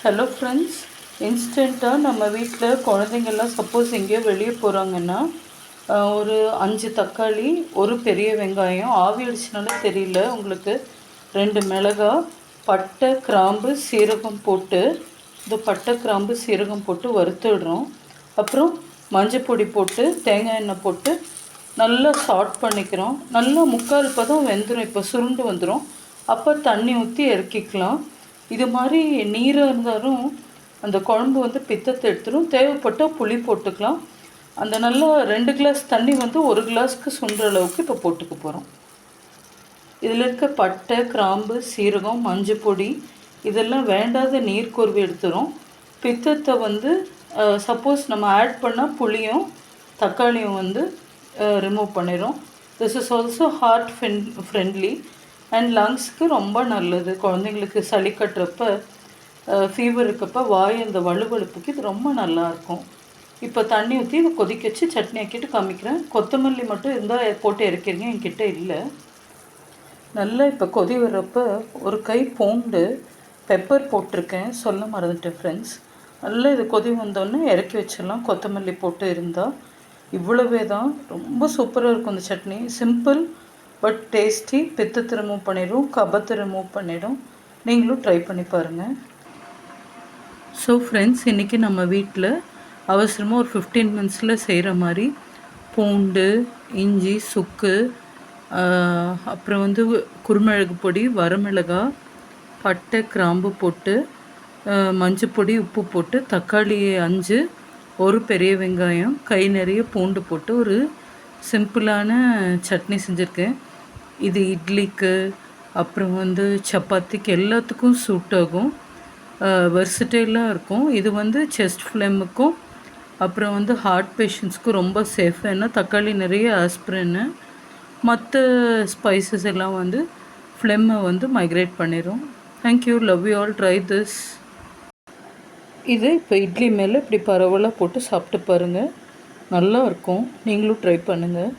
Hello friends, இன்ஸ்டண்ட்டாக நம்ம வீட்டில் குழந்தைங்கள்லாம் சப்போஸ் எங்கேயோ வெளியே போகிறாங்கன்னா ஒரு 5 தக்காளி, ஒரு பெரிய வெங்காயம், ஆவி அடிச்சினாலே தெரியல உங்களுக்கு, 2 மிளகாய், பட்டை, கிராம்பு, சீரகம் போட்டு, இந்த பட்டை, கிராம்பு, சீரகம் போட்டு வறுத்துடுறோம். அப்புறம் மஞ்சள் பொடி போட்டு, தேங்காய் எண்ணெய் போட்டு நல்லா சாட் பண்ணிக்கிறோம். நல்லா முக்கால் பதம் வெந்துடும். இப்போ சுருண்டு வந்துடும். அப்போ தண்ணி ஊற்றி இறக்கிக்கலாம். இது மாதிரி நீராக இருந்தாலும் அந்த குழம்பு வந்து பித்தத்தை எடுத்துடும். தேவைப்பட்டால் புளி போட்டுக்கலாம். அந்த நல்லா 2 கிளாஸ் தண்ணி வந்து 1 கிளாஸ்க்கு சுண்டுற அளவுக்கு இப்போ போட்டுக்க போகிறோம். இதில் இருக்க பட்டை, கிராம்பு, சீரகம், மஞ்சள் பொடி இதெல்லாம் வேண்டாத நீர்க்கோர்வை எடுத்துரும். பித்தத்தை வந்து சப்போஸ் நம்ம ஆட் பண்ணால் புளியும் தக்காளியும் வந்து ரிமூவ் பண்ணிடும். This is also heart friendly and லங்ஸ்க்கு ரொம்ப நல்லது. குழந்தைங்களுக்கு சளி கட்டுறப்ப, ஃபீவர் இருக்கப்போ வாய் அந்த வலுவழுப்புக்கு இது ரொம்ப நல்லாயிருக்கும். இப்போ தண்ணி ஊற்றி இதை கொதிக்க வச்சு சட்னி ஆக்கிட்டு காமிக்கிறேன். கொத்தமல்லி மட்டும் இருந்தால் போட்டு இறக்கிருங்க, என்கிட்ட இல்லை. நல்லா இப்போ கொதி வர்றப்போ ஒரு கை பூண்டு, பெப்பர் போட்டிருக்கேன், சொல்ல மறந்துட்டேன் ஃப்ரெண்ட்ஸ். நல்லா இது கொதி வந்தோடனே இறக்கி வச்சிடலாம். கொத்தமல்லி போட்டு இருந்தால் இவ்வளவே தான். ரொம்ப சூப்பராக இருக்கும் இந்த சட்னி. Simple but tasty. பித்தத்தை ரிமூவ் பண்ணிடும், கபத்தை ரிமூவ் பண்ணிடும். நீங்களும் ட்ரை பண்ணி பாருங்கள். ஸோ ஃப்ரெண்ட்ஸ், இன்றைக்கி நம்ம வீட்டில் அவசரமாக ஒரு 15 மினிட்ஸில் செய்கிற மாதிரி பூண்டு, இஞ்சி, சுக்கு, அப்புறம் வந்து குருமிளகு பொடி, வரமிளகாய், பட்டை, கிராம்பு போட்டு, மஞ்சள் பொடி, உப்பு போட்டு, தக்காளி 5, ஒரு பெரிய வெங்காயம், கை நிறைய பூண்டு போட்டு ஒரு சிம்பிளான சட்னி செஞ்சுருக்கேன். இது இட்லிக்கு, அப்புறம் வந்து சப்பாத்திக்கு எல்லாத்துக்கும் சூட் ஆகும். வெர்சிட்டைலாக இருக்கும். இது வந்து செஸ்ட் ஃப்ளேமுக்கும் அப்புறம் வந்து ஹார்ட் பேஷண்ட்ஸ்க்கும் ரொம்ப சேஃப். ஏன்னா தக்காளி நிறைய ஆஸ்பிரின்னு, மற்ற ஸ்பைசஸ் எல்லாம் வந்து ஃப்ளெம்மை வந்து மைக்ரேட் பண்ணிடும். Thank you, love you all, try this. இது இப்போ இட்லி மேலே இப்படி பரவலாக போட்டு சாப்பிட்டு பாருங்கள், நல்லா இருக்கும். நீங்களும் ட்ரை பண்ணுங்கள்.